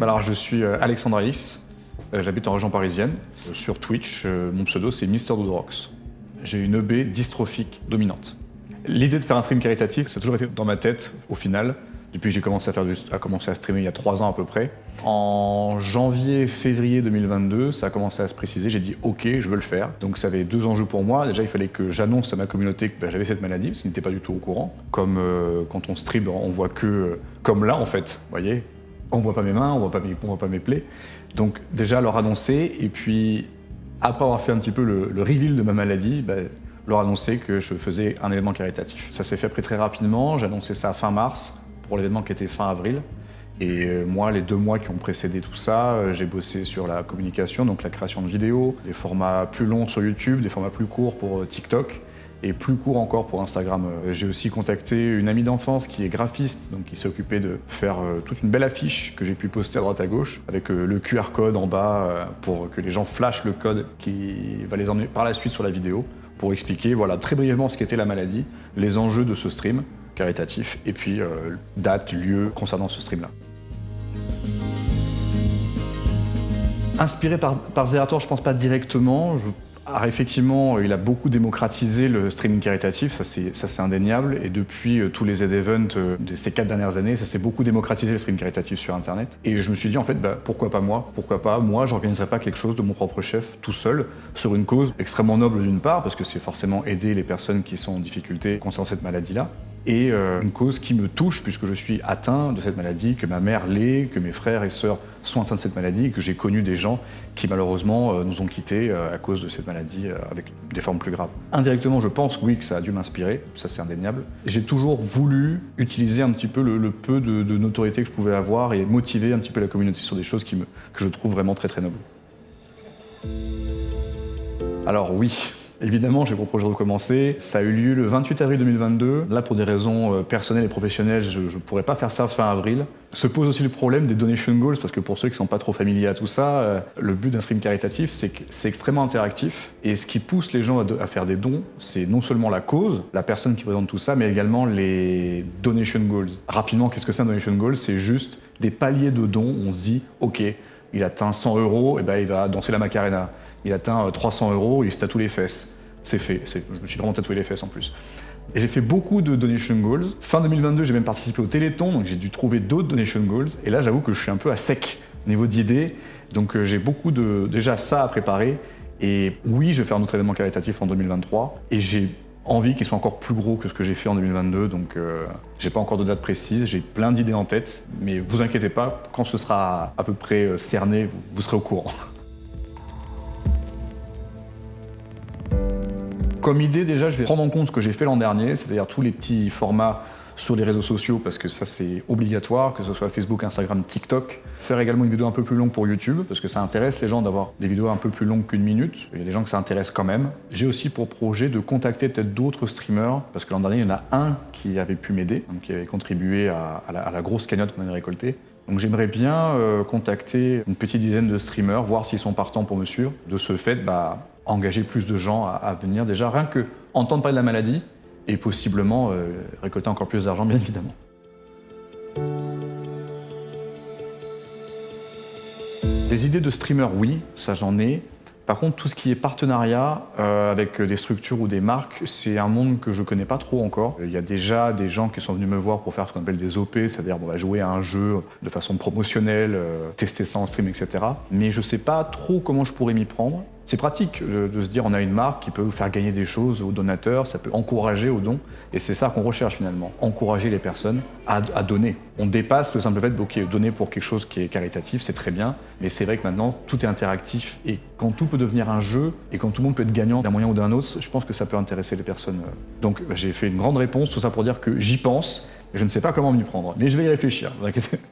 Alors je suis Alexandre Alix, j'habite en région parisienne. Sur Twitch, mon pseudo c'est Mister Doodorox. J'ai une EB dystrophique dominante. L'idée de faire un stream caritatif, ça a toujours été dans ma tête au final, depuis que j'ai commencé à streamer il y a 3 ans à peu près. En janvier-février 2022, ça a commencé à se préciser, j'ai dit ok, je veux le faire. Donc ça avait 2 enjeux pour moi. Déjà il fallait que j'annonce à ma communauté que j'avais cette maladie, parce qu'ils n'étaient pas du tout au courant. Comme quand on stream, on voit que, comme là en fait, vous voyez, on voit pas mes mains, on voit pas mes plaies. Donc déjà leur annoncer, et puis après avoir fait un petit peu le reveal de ma maladie, leur annoncer que je faisais un événement caritatif. Ça s'est fait après très rapidement, j'ai annoncé ça fin mars pour l'événement qui était fin avril. Et moi, les 2 mois qui ont précédé tout ça, j'ai bossé sur la communication, donc la création de vidéos, des formats plus longs sur YouTube, des formats plus courts pour TikTok, et plus courts encore pour Instagram. J'ai aussi contacté une amie d'enfance qui est graphiste, donc qui s'est occupée de faire toute une belle affiche que j'ai pu poster à droite à gauche, avec le QR code en bas pour que les gens flashent le code qui va les emmener par la suite sur la vidéo, pour expliquer voilà, très brièvement ce qu'était la maladie, les enjeux de ce stream caritatif, et puis date, lieu concernant ce stream-là. Inspiré par Zerator, je pense pas directement. Alors effectivement, il a beaucoup démocratisé le streaming caritatif, ça c'est indéniable, et depuis tous les Z-Events de ces 4 dernières années, ça s'est beaucoup démocratisé le streaming caritatif sur Internet. Et je me suis dit en fait, pourquoi pas moi? Pourquoi pas moi, j'organiserais pas quelque chose de mon propre chef, tout seul, sur une cause extrêmement noble d'une part, parce que c'est forcément aider les personnes qui sont en difficulté concernant cette maladie-là, et une cause qui me touche puisque je suis atteint de cette maladie, que ma mère l'est, que mes frères et sœurs sont atteints de cette maladie, et que j'ai connu des gens qui malheureusement nous ont quittés à cause de cette maladie avec des formes plus graves. Indirectement, je pense oui que ça a dû m'inspirer, ça c'est indéniable. J'ai toujours voulu utiliser un petit peu le peu de notoriété que je pouvais avoir et motiver un petit peu la communauté sur des choses que je trouve vraiment très très nobles. Alors oui. Évidemment, j'ai pour projet de recommencer. Ça a eu lieu le 28 avril 2022. Là, pour des raisons personnelles et professionnelles, je ne pourrais pas faire ça fin avril. Se pose aussi le problème des donation goals, parce que pour ceux qui ne sont pas trop familiers à tout ça, le but d'un stream caritatif, c'est que c'est extrêmement interactif. Et ce qui pousse les gens à faire des dons, c'est non seulement la cause, la personne qui présente tout ça, mais également les donation goals. Rapidement, qu'est-ce que c'est un donation goal? C'est juste des paliers de dons. On se dit, ok, il atteint 100 €, et ben il va danser la Macarena. Il atteint 300 €, il se tatoue les fesses. C'est fait, je me suis vraiment tatoué les fesses en plus. Et j'ai fait beaucoup de donation goals. Fin 2022, j'ai même participé au Téléthon, donc j'ai dû trouver d'autres donation goals. Et là, j'avoue que je suis un peu à sec au niveau d'idées. Donc j'ai beaucoup déjà ça à préparer. Et oui, je vais faire un autre événement caritatif en 2023. Et j'ai envie qu'il soit encore plus gros que ce que j'ai fait en 2022. Donc j'ai pas encore de date précise, j'ai plein d'idées en tête. Mais vous inquiétez pas, quand ce sera à peu près cerné, vous serez au courant. Comme idée, déjà, je vais prendre en compte ce que j'ai fait l'an dernier, c'est-à-dire tous les petits formats sur les réseaux sociaux, parce que ça, c'est obligatoire, que ce soit Facebook, Instagram, TikTok. Faire également une vidéo un peu plus longue pour YouTube, parce que ça intéresse les gens d'avoir des vidéos un peu plus longues qu'1 minute. Il y a des gens que ça intéresse quand même. J'ai aussi pour projet de contacter peut-être d'autres streamers, parce que l'an dernier, il y en a un qui avait pu m'aider, qui avait contribué à la grosse cagnotte qu'on avait récoltée. Donc j'aimerais bien contacter une petite dizaine de streamers, voir s'ils sont partants pour me suivre. De ce fait, engager plus de gens à venir déjà, rien que entendre parler de la maladie et possiblement récolter encore plus d'argent, bien évidemment. Les idées de streamer, oui, ça j'en ai. Par contre, tout ce qui est partenariat avec des structures ou des marques, c'est un monde que je connais pas trop encore. Il y a déjà des gens qui sont venus me voir pour faire ce qu'on appelle des OP, c'est-à-dire on va jouer à un jeu de façon promotionnelle, tester ça en stream, etc. Mais je sais pas trop comment je pourrais m'y prendre. C'est pratique de se dire on a une marque qui peut vous faire gagner des choses aux donateurs, ça peut encourager aux dons, et c'est ça qu'on recherche finalement, encourager les personnes à donner. On dépasse le simple fait de donner pour quelque chose qui est caritatif, c'est très bien, mais c'est vrai que maintenant tout est interactif, et quand tout peut devenir un jeu, et quand tout le monde peut être gagnant d'un moyen ou d'un autre, je pense que ça peut intéresser les personnes. Donc j'ai fait une grande réponse, tout ça pour dire que j'y pense, et je ne sais pas comment m'y prendre, mais je vais y réfléchir, ne vous inquiétez pas.